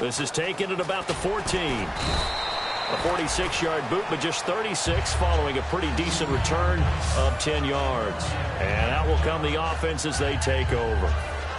This is taken at about the 14. A 46-yard boot, but just 36 following a pretty decent return of 10 yards. And out will come the offense as they take over.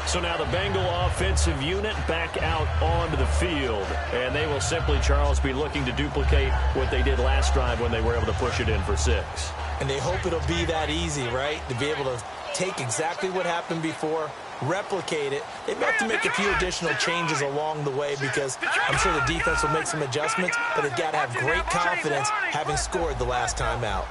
So now the Bengal offensive unit back out onto the field. And they will simply, Charles, be looking to duplicate what they did last drive when they were able to push it in for 6. And they hope it'll be that easy, right? To be able to take exactly what happened before, replicate it. They may have to make a few additional changes along the way because I'm sure the defense will make some adjustments, but they've got to have great confidence having scored the last time out.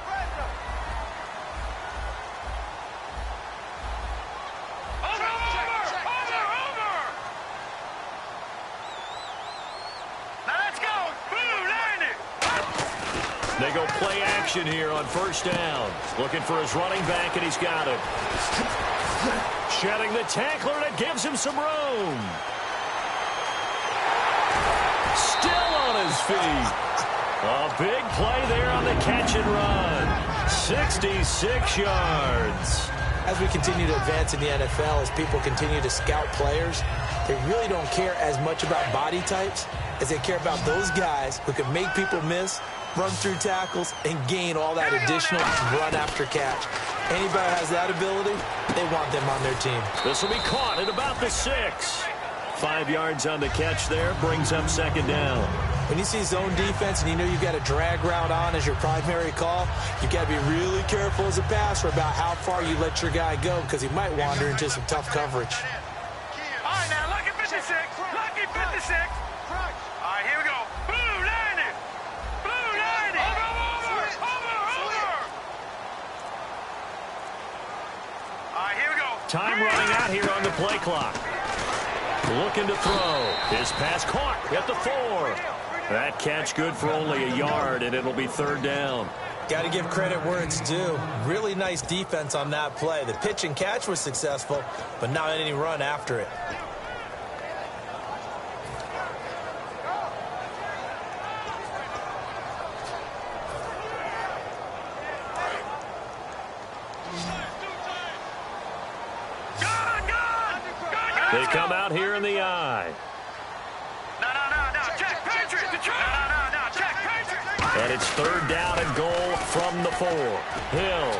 They go play action here on first down. Looking for his running back, and he's got it. Shedding the tackler, and it gives him some room. Still on his feet. A big play there on the catch and run. 66 yards. As we continue to advance in the NFL, as people continue to scout players, they really don't care as much about body types as they care about those guys who can make people miss, run through tackles, and gain all that additional run after catch. Anybody has that ability, they want them on their team. This will be caught at about the 6. 5 yards on the catch there, brings up second down. When you see zone defense and you know you've got a drag route on as your primary call, you've got to be really careful as a passer about how far you let your guy go because he might wander into some tough coverage. All right, now, lucky 56. Lucky 56. All right, here we go. Blue 90. Blue 90. Over. All right, here we go. Time running out here on the play clock. Looking to throw. His pass caught at the 4. That catch good for only a yard, and it'll be third down. Got to give credit where it's due. Really nice defense on that play. The pitch and catch was successful, but not any run after it. They come out here in the eye. Check, Patriot. Check, Patriot. And it's third down and goal from the 4. Hill.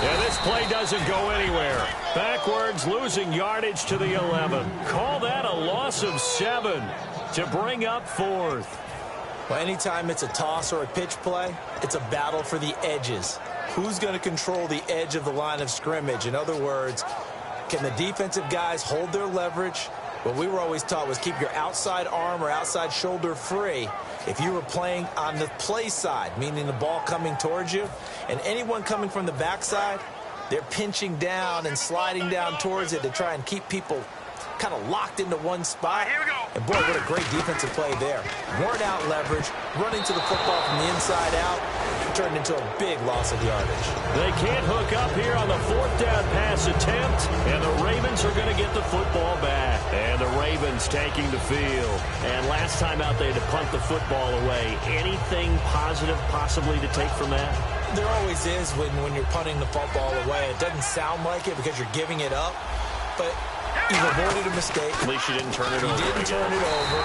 And this play doesn't go anywhere. Backwards, losing yardage to the 11. Call that a loss of 7 to bring up 4th. Well, anytime it's a toss or a pitch play, it's a battle for the edges. Who's going to control the edge of the line of scrimmage? In other words, can the defensive guys hold their leverage? What we were always taught was keep your outside arm or outside shoulder free if you were playing on the play side, meaning the ball coming towards you. And anyone coming from the backside, they're pinching down and sliding down towards it to try and keep people kind of locked into one spot. Here we go. And boy, what a great defensive play there. Worn out leverage, running to the football from the inside out, turned into a big loss of yardage. They can't hook up here on the 4th down pass attempt, and the Ravens are going to get the football back. And the Ravens taking the field. And last time out, they had to punt the football away. Anything positive possibly to take from that? There always is when you're punting the football away. It doesn't sound like it because you're giving it up, but you've avoided a mistake. At least you didn't turn it over. You didn't turn it over,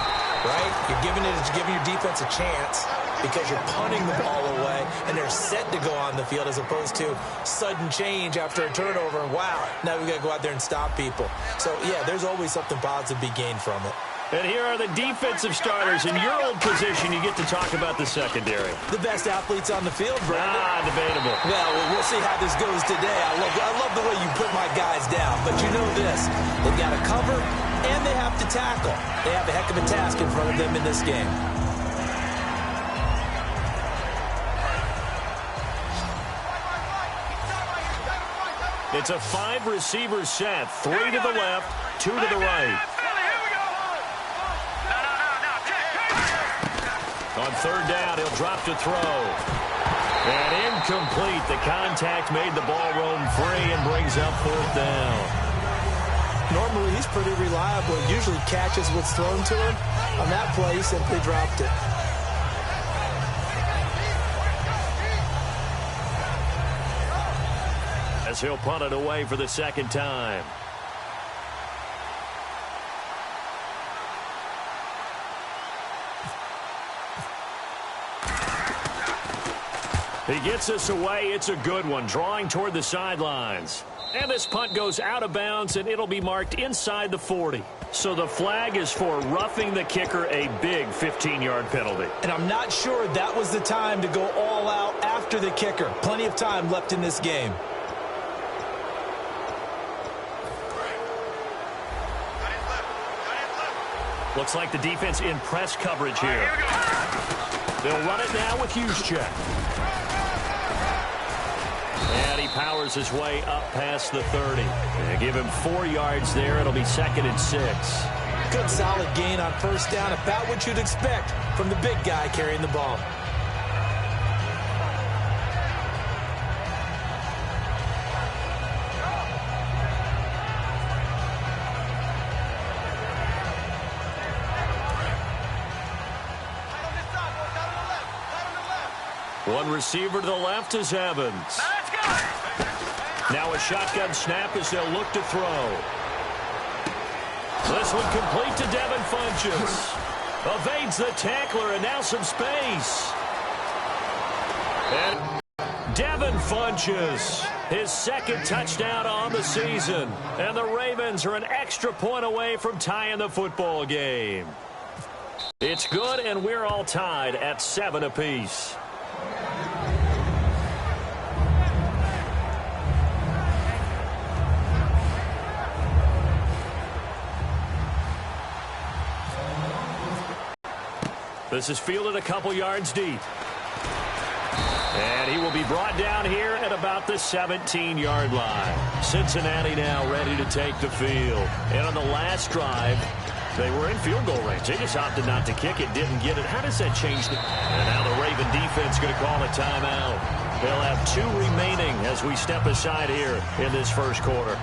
right? You're giving your defense a chance because you're punting the ball away, and they're set to go on the field as opposed to sudden change after a turnover, and wow, now we've got to go out there and stop people. So, yeah, there's always something positive to be gained from it. And here are the defensive starters. In your old position, you get to talk about the secondary. The best athletes on the field, Brandon. Debatable. Well, we'll see how this goes today. I love the way you put my guys down. But you know this. They've got to cover, and they have to tackle. They have a heck of a task in front of them in this game. It's a 5-receiver set. 3 to the left, 2 to the right. On third down, he'll drop to throw. And incomplete. The contact made the ball roam free and brings up 4th down. Normally, he's pretty reliable. He usually catches what's thrown to him. On that play, he simply dropped it. As he'll punt it away for the second time. He gets this away. It's a good one, drawing toward the sidelines. And this punt goes out of bounds, and it'll be marked inside the 40. So the flag is for roughing the kicker, a big 15-yard penalty. And I'm not sure that was the time to go all out after the kicker. Plenty of time left in this game. Looks like the defense in press coverage here. They'll run it now with RICHG122's. And he powers his way up past the 30. And give him 4 yards there. It'll be 2nd and 6. Good solid gain on first down. About what you'd expect from the big guy carrying the ball. One receiver to the left is Evans. Let's go. Now a shotgun snap as they'll look to throw. This one complete to Devin Funchess. Evades the tackler and now some space. And Devin Funchess, his 2nd touchdown on the season. And the Ravens are an extra point away from tying the football game. It's good, and we're all tied at 7 apiece. This is fielded a couple yards deep. And he will be brought down here at about the 17-yard line. Cincinnati now ready to take the field. And on the last drive, they were in field goal range. They just opted not to kick it, didn't get it. How does that change the... And now the Raven defense going to call a timeout. They'll have 2 remaining as we step aside here in this first quarter.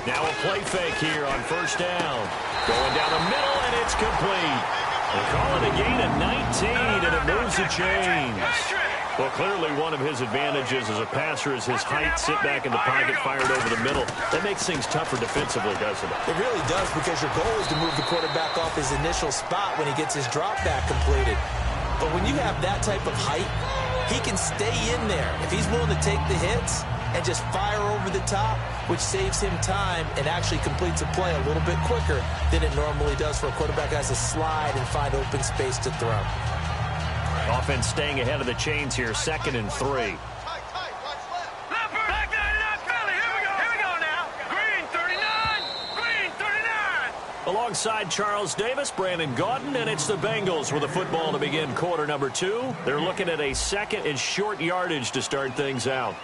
Now a play fake here on first down. Going down the middle, and it's complete. They call it a gain of 19, and it moves the chains. Well, clearly one of his advantages as a passer is his height, sit back in the pocket, fired over the middle. That makes things tougher defensively, doesn't it? It really does, because your goal is to move the quarterback off his initial spot when he gets his drop back completed. But when you have that type of height, he can stay in there. If he's willing to take the hits and just fire over the top, which saves him time and actually completes a play a little bit quicker than it normally does for a quarterback who has to slide and find open space to throw. Offense staying ahead of the chains here, 2nd and 3. Alongside Charles Davis, Brandon Gaudin, and it's the Bengals with the football to begin quarter number 2. They're looking at a 2nd and short yardage to start things out.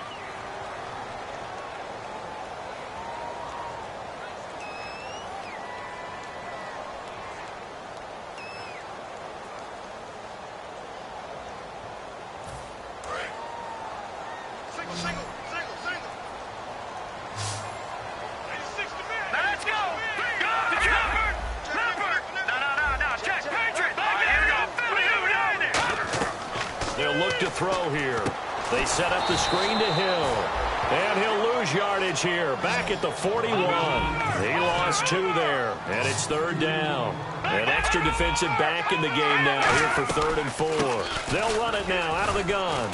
Throw here. They set up the screen to Hill. And he'll lose yardage here. Back at the 41. He lost 2 there. And it's 3rd down. An extra defensive back in the game now here for 3rd and 4. They'll run it now out of the gun.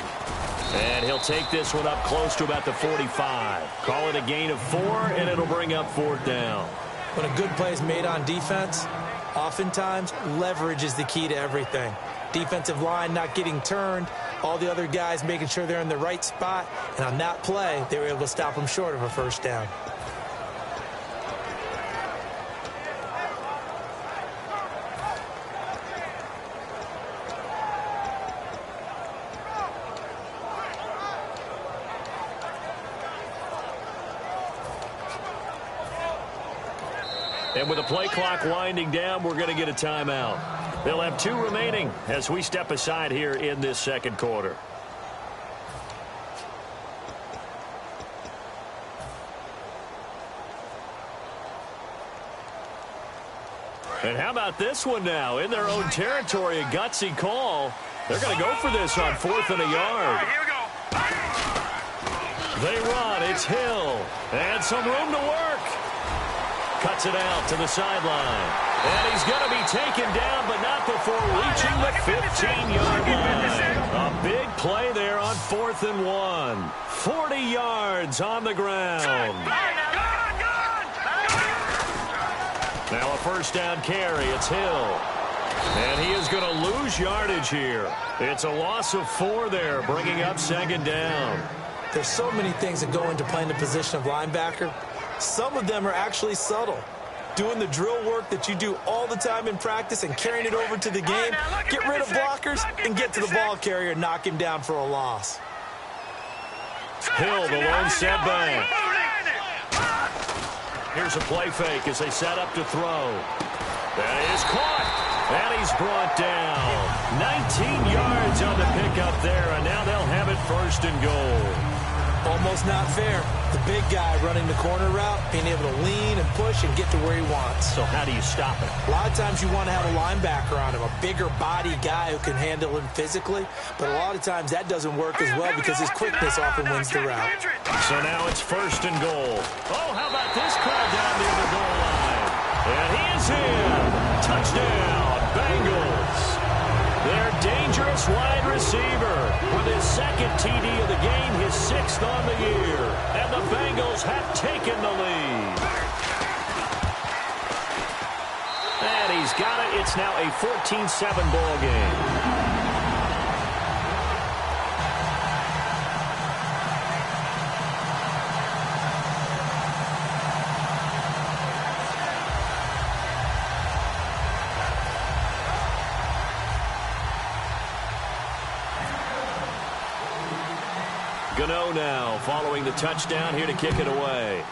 And he'll take this one up close to about the 45. Call it a gain of 4, and it'll bring up 4th down. When a good play is made on defense, oftentimes leverage is the key to everything. Defensive line not getting turned, all the other guys making sure they're in the right spot, and on that play, they were able to stop them short of a first down. And with the play clock winding down, we're going to get a timeout. They'll have 2 remaining as we step aside here in this second quarter. And how about this one now? In their own territory, a gutsy call. They're going to go for this on 4th and a yard. Here we go. They run. It's Hill. And some room to work. Cuts it out to the sideline. And he's going to be taken down, but not before reaching the 15-yard line. A big play there on 4th and 1. 40 yards on the ground. Now a first down carry. It's Hill. And he is going to lose yardage here. It's a loss of 4 there, bringing up second down. There's so many things that go into playing the position of linebacker. Some of them are actually subtle. Doing the drill work that you do all the time in practice and carrying it over to the game. Get rid of blockers and get to the ball carrier and knock him down for a loss. Hill, the lone setback. Here's a play fake as they set up to throw. That is caught. And he's brought down. 19 yards on the pickup there, and now they'll have it 1st and goal. Almost not fair. The big guy running the corner route, being able to lean and push and get to where he wants. So how do you stop it? A lot of times you want to have a linebacker on him, a bigger body guy who can handle him physically. But a lot of times that doesn't work as well because his quickness often wins the route. So now it's 1st and goal. Oh, how about this call down near the goal line? And he is in. Touchdown, Bengals. Their dangerous wide receiver with his 2nd TD of the game, his 6th on the year. And the Bengals have taken the lead. And he's got it. It's now a 14-7 ball game. Gano now following the touchdown here to kick it away.